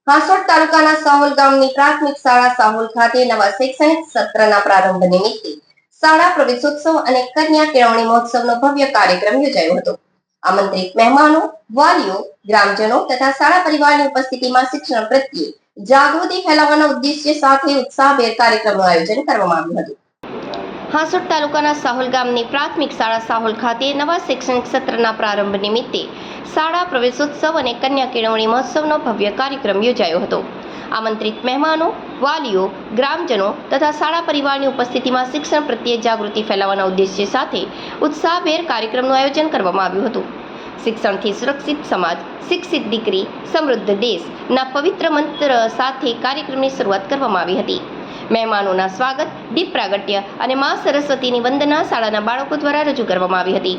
હાસોટ તાલુકાના સાહોલ ગામની પ્રાથમિક શાળા સાહોલ ખાતે નવા શૈક્ષણિક સત્રના પ્રારંભ નિમિત્તે શાળા પ્રવેશોત્સવ અને કન્યા કેળવણી મહોત્સવનો ભવ્ય કાર્યક્રમ યોજાયો હતો. આમંત્રિત મહેમાનો, વાલીઓ, ગ્રામજનો તથા શાળા પરિવારની ઉપસ્થિતિમાં શિક્ષણ પ્રત્યે જાગૃતિ ફેલાવવાના ઉદ્દેશ્ય સાથે ઉત્સાહભેર કાર્યક્રમનું આયોજન કરવામાં આવ્યું હતું. હાસોટ તાલુકાના સાહોલ ગામની પ્રાથમિક શાળા સાહોલ ખાતે નવા શૈક્ષણિક સત્રના પ્રારંભ નિમિત્તે શાળા પ્રવેશોત્સવ અને કન્યા કેળવણી મહોત્સવનો ભવ્ય કાર્યક્રમ યોજાયો હતો. આમંત્રિત મહેમાનો, વાલીઓ, ગ્રામજનો તથા શાળા પરિવારની ઉપસ્થિતિમાં શિક્ષણ પ્રત્યે જાગૃતિ ફેલાવવાના ઉદ્દેશ્ય સાથે ઉત્સાહભેર કાર્યક્રમનું આયોજન કરવામાં આવ્યું હતું. શિક્ષણથી સુરક્ષિત સમાજ, શિક્ષિત દીકરી, સમૃદ્ધ દેશના પવિત્ર મંત્ર સાથે કાર્યક્રમની શરૂઆત કરવામાં આવી હતી. મહેમાનોના સ્વાગત, દીપ પ્રાગટ્ય અને મા સરસ્વતીની વંદના શાળાના બાળકો દ્વારા રજૂ કરવામાં આવી હતી.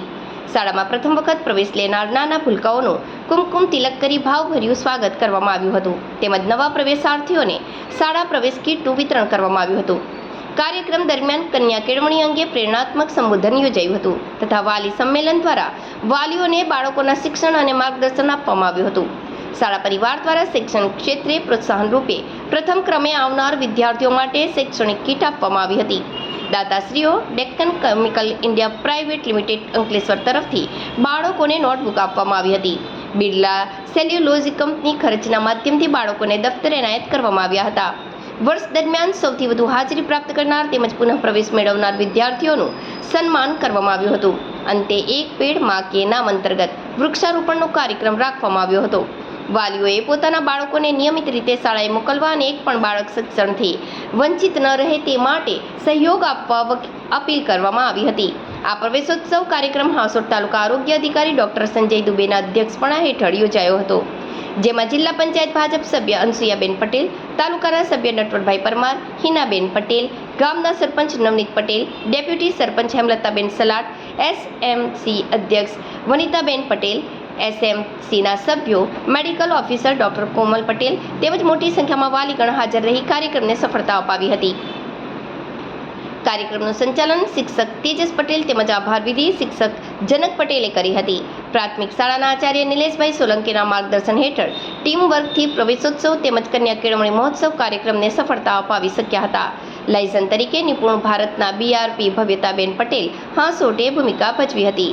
શાળામાં પ્રથમ વખત પ્રવેશ લેનાર નાના ભૂલકાઓનું કુમકુમ તિલક કરી ભાવભર્યું સ્વાગત કરવામાં આવ્યું હતું. તેમજ નવા પ્રવેશાર્થીઓને શાળા પ્રવેશ કીટનું વિતરણ કરવામાં આવ્યું હતું. કાર્યક્રમ દરમિયાન કન્યા કેળવણી અંગે પ્રેરણાત્મક સંબોધન યોજાયું હતું તથા વાલી સંમેલન દ્વારા વાલીઓને બાળકોના શિક્ષણ અને માર્ગદર્શન આપવામાં આવ્યું હતું. શાળા પરિવાર દ્વારા શૈક્ષણિક ક્ષેત્રે પ્રોત્સાહન રૂપે પ્રથમ ક્રમે આવનાર વિદ્યાર્થીઓ માટે શૈક્ષણિક કીટ આપવામાં આવી હતી. દાતાશ્રીઓ Deccan chemical India private limited Ankleshwar તરફથી બાળકોને નોટબુક આપવામાં આવી હતી. બિરલા સેલ્યુલોઝ કંપની ખર્ચના માધ્યમથી બાળકોને દફતર એનાયત કરવામાં આવ્યા હતા. વર્ષ દરમિયાન સૌથી વધુ હાજરી પ્રાપ્ત કરનાર તેમજ પુનઃ પ્રવેશ મેળવનાર વિદ્યાર્થીઓનું સન્માન કરવામાં આવ્યું હતું. અંતે એક પેડ માં કે નામ અંતર્ગત વૃક્ષારોપણનો કાર્યક્રમ રાખવામાં આવ્યો હતો. વાલીઓએ પોતાના બાળકોને નિયમિત રીતે શાળાએ મોકલવા અને એક પણ બાળક શિક્ષણથી વંચિત ન રહે તે માટે સહયોગ આપવા અપીલ કરવામાં આવી હતી. આ પ્રવેશોત્સવ કાર્યક્રમ હાસોટ તાલુકા આરોગ્ય અધિકારી ડોક્ટર સંજય દુબેના અધ્યક્ષપણા હેઠળ યોજાયો હતો, જેમાં જિલ્લા પંચાયત ભાજપ સભ્ય અનસુયાબેન પટેલ, તાલુકાના સભ્ય નટવરભાઈ પરમાર, હિનાબેન પટેલ, ગામના સરપંચ નવનીત પટેલ, ડેપ્યુટી સરપંચ હેમલતાબેન સલાટ, એસએમસી અધ્યક્ષ વનિતાબેન પટેલ, એસએમસીના સભ્યો, મેડિકલ ઓફિસર ડોક્ટર કોમલ પટેલ તેમજ મોટી સંખ્યામાં વાલીગણ હાજર રહી કાર્યક્રમને સફળતા અપાવી હતી. કાર્યક્રમનું સંચાલન શિક્ષક તેજસ પટેલ તેમજ આભાર વિધિ શિક્ષક જનક પટેલે કરી હતી. પ્રાથમિક શાળાના આચાર્ય નિલેશભાઈ સોલંકીના માર્ગદર્શન હેઠળ ટીમ વર્કથી પ્રવેશોત્સવ તેમજ કન્યા કેળવણી મહોત્સવ કાર્યક્રમને સફળતા અપાવી શક્યા હતા. લાયઝન તરીકે નિપુણ ભારતના બીઆરપી ભવ્યતાબેન પટેલ હાસોટે ભૂમિકા ભજવી હતી.